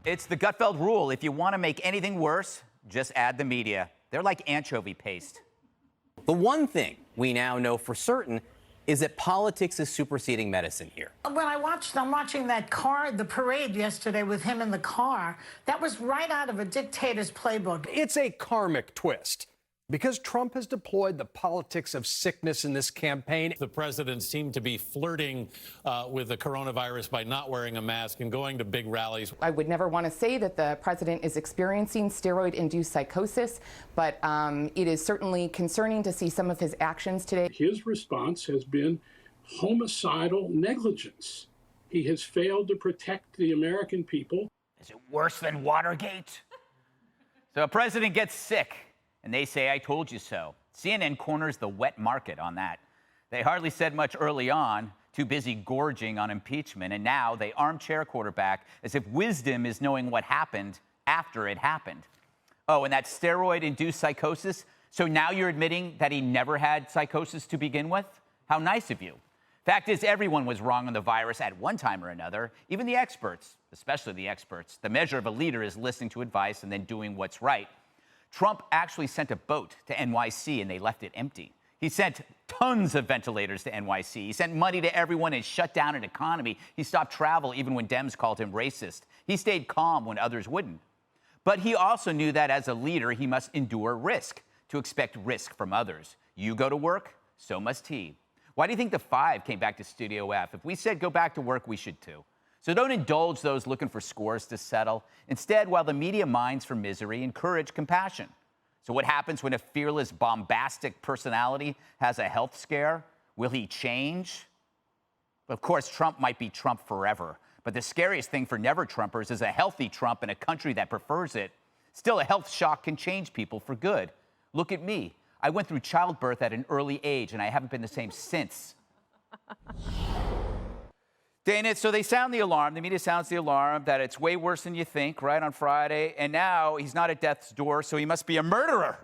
It's the Gutfeld rule. If you want to make anything worse, just add the media. They're like anchovy paste. The one thing we now know for certain is that politics is superseding medicine here. When I'm watching the parade yesterday with him in the car, that was right out of a dictator's playbook. It's a karmic twist. Because Trump has deployed the politics of sickness in this campaign. The president seemed to be flirting with the coronavirus by not wearing a mask and going to big rallies. I would never want to say that the president is experiencing steroid-induced psychosis, but it is certainly concerning to see some of his actions today. His response has been homicidal negligence. He has failed to protect the American people. Is it worse than Watergate? So a president gets sick, and they say, "I told you so." CNN corners the wet market on that. They hardly said much early on, too busy gorging on impeachment, and now they armchair quarterback as if wisdom is knowing what happened after it happened. Oh, and that steroid-induced psychosis? So now you're admitting that he never had psychosis to begin with? How nice of you. Fact is, everyone was wrong on the virus at one time or another, even the experts, especially the experts. The measure of a leader is listening to advice and then doing what's right. Trump actually sent a boat to NYC and they left it empty. He sent tons of ventilators to NYC. He sent money to everyone and shut down an economy. He stopped travel even when Dems called him racist. He stayed calm when others wouldn't. But he also knew that as a leader, he must endure risk, to expect risk from others. You go to work, so must he. Why do you think the Five came back to Studio F? If we said go back to work, we should too. So don't indulge those looking for scores to settle. Instead, while the media mines for misery, encourage compassion. So what happens when a fearless, bombastic personality has a health scare? Will he change? Of course, Trump might be Trump forever. But the scariest thing for never-Trumpers is a healthy Trump in a country that prefers it. Still, a health shock can change people for good. Look at me. I went through childbirth at an early age, and I haven't been the same since. Dana, so they sound the alarm, the media sounds the alarm that it's way worse than you think, right, on Friday, and now he's not at death's door, so he must be a murderer.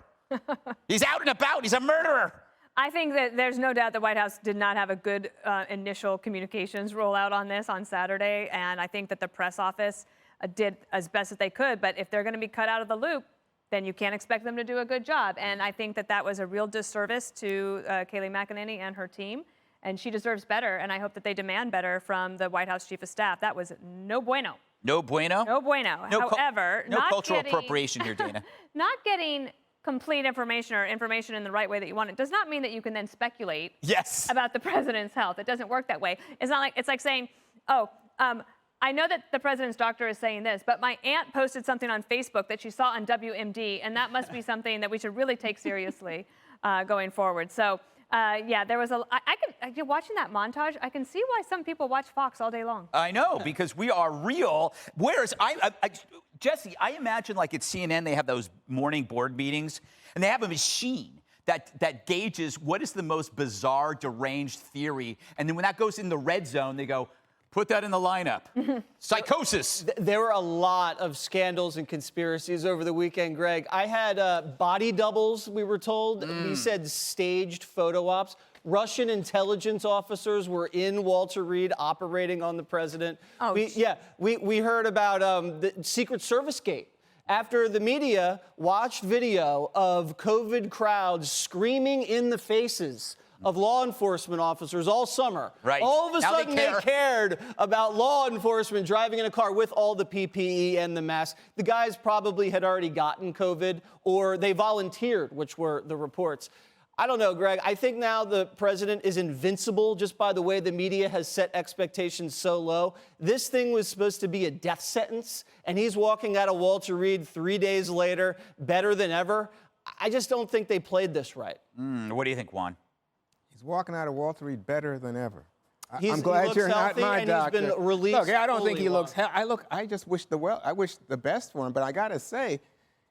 He's out and about, he's a murderer. I think that there's no doubt the White House did not have a good initial communications rollout on this on Saturday, and I think that the press office did as best as they could, but if they're going to be cut out of the loop, then you can't expect them to do a good job, and I think that that was a real disservice to Kayleigh McEnany and her team. And she deserves better, and I hope that they demand better from the White House Chief of Staff. That was no bueno. No bueno? No bueno. However, no cultural appropriation here, Dana. Not getting complete information or information in the right way that you want it does not mean that you can then speculate about the president's health. It doesn't work that way. It's not like, it's like saying, I know that the president's doctor is saying this, but my aunt posted something on Facebook that she saw on WMD, and that must be something that we should really take seriously going forward. So. Yeah, there was watching that montage, I can see why some people watch Fox all day long. I know, because we are real. Whereas, Jesse, I imagine like at CNN, they have those morning board meetings, and they have a machine that gauges what is the most bizarre, deranged theory. And then when that goes in the red zone, they go, put that in the lineup. Psychosis. There were a lot of scandals and conspiracies over the weekend, Greg. I had body doubles, we were told. We said staged photo ops. Russian intelligence officers were in Walter Reed operating on the president. Oh, we heard about the Secret Service gate. After the media watched video of COVID crowds screaming in the faces of law enforcement officers all summer. Right. All of a sudden they cared about law enforcement driving in a car with all the PPE and the mask. The guys probably had already gotten COVID or they volunteered, which were the reports. I don't know, Greg. I think now the president is invincible just by the way the media has set expectations so low. This thing was supposed to be a death sentence, and he's walking out of Walter Reed 3 days later, better than ever. I just don't think they played this right. What do you think, Juan? He's walking out of Walter Reed better than ever. I'm glad you're not my doctor. He's been released. Look, I don't think he looks. I just wish I wish the best for him. But I gotta say,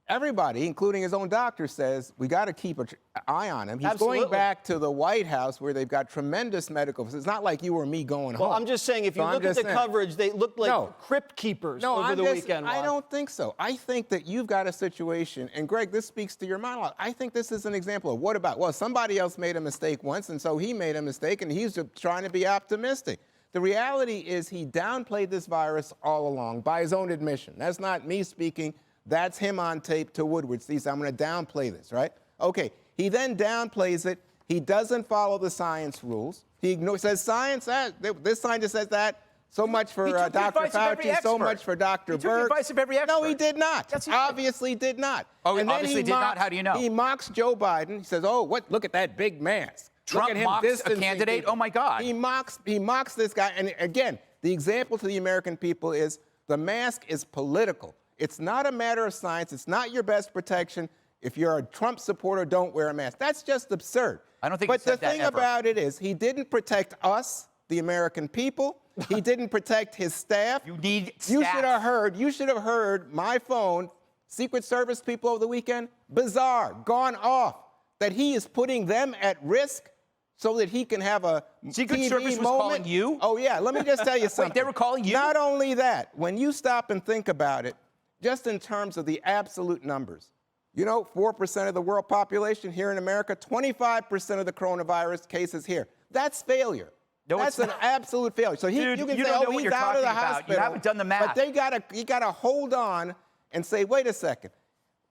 everybody, including his own doctor, says we got to keep an eye on him. He's going back to the White House where they've got tremendous medical. It's not like you or me going home. Well, I'm just saying, if you look at the coverage, they look like crypt keepers over the weekend. I don't think so. I think that you've got a situation, and Greg, this speaks to your monologue. I think this is an example of what about, well, somebody else made a mistake once, and so he made a mistake, and he's trying to be optimistic. The reality is he downplayed this virus all along by his own admission. That's not me speaking. That's him on tape to Woodward. He said, I'm going to downplay this, right? Okay. He then downplays it. He doesn't follow the science rules. He says science, this scientist says that. So much for Dr. Fauci, so much for Dr. Birx. He took the advice of every expert. No, he did not. Yes, he obviously did not. Oh, he obviously did not? How do you know? He mocks Joe Biden. He says, oh, what? Look at that big mask. Trump Look at him mocks a candidate? people. Oh, my God. He mocks this guy. And again, the example to the American people is the mask is political. It's not a matter of science. It's not your best protection. If you're a Trump supporter, don't wear a mask. That's just absurd. I don't think But he said the thing that ever. about it is he didn't protect us, the American people. He didn't protect his staff. You need You stats. should have heard my phone, Secret Service people over the weekend, bizarre, gone off, that he is putting them at risk so that he can have a Secret TV Service was moment. calling you? Oh, yeah. Let me just tell you something. Wait, they were calling you? Not only that, when you stop and think about it, just in terms of the absolute numbers, 4% of the world population here in America, 25% of the coronavirus cases here. That's failure. No, That's it's an not. absolute failure. So Dude, you can you say, don't know oh, what he's you're out of the talking about. hospital. You haven't done the math. But you gotta hold on and say, wait a second.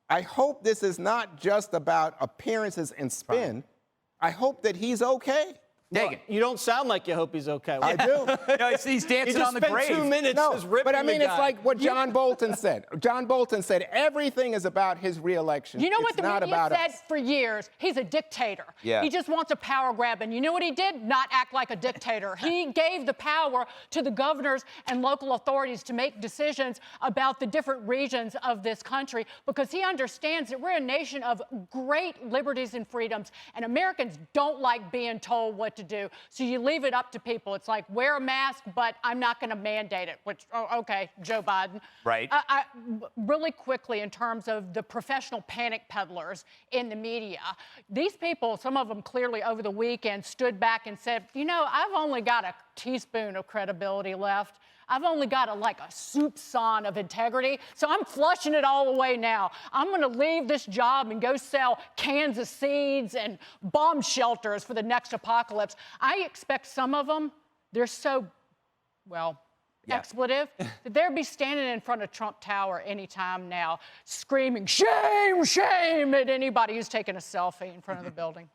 I hope this is not just about appearances and spin. I hope that he's okay. Dang it. You don't sound like you hope he's okay. I do. No, he's dancing You just on the spent grave. 2 minutes No, just ripping but I mean, the it's guy. like what John Bolton said. John Bolton said everything is about his reelection. You know what It's the not media about said us. for years? He's a dictator. Yeah. He just wants a power grab. And you know what he did? Not act like a dictator. He gave the power to the governors and local authorities to make decisions about the different regions of this country because he understands that we're a nation of great liberties and freedoms, and Americans don't like being told what to do. So you leave it up to people. It's like, wear a mask, but I'm not going to mandate it, which, okay, Joe Biden. Right. Really quickly, in terms of the professional panic peddlers in the media, these people, some of them clearly over the weekend stood back and said, I've only got a teaspoon of credibility left. I've only got a soupçon of integrity, so I'm flushing it all away now. I'm going to leave this job and go sell cans of seeds and bomb shelters for the next apocalypse. I expect some of them, they're so, expletive, that they'll be standing in front of Trump Tower anytime now, screaming, shame, shame, at anybody who's taking a selfie in front of the building.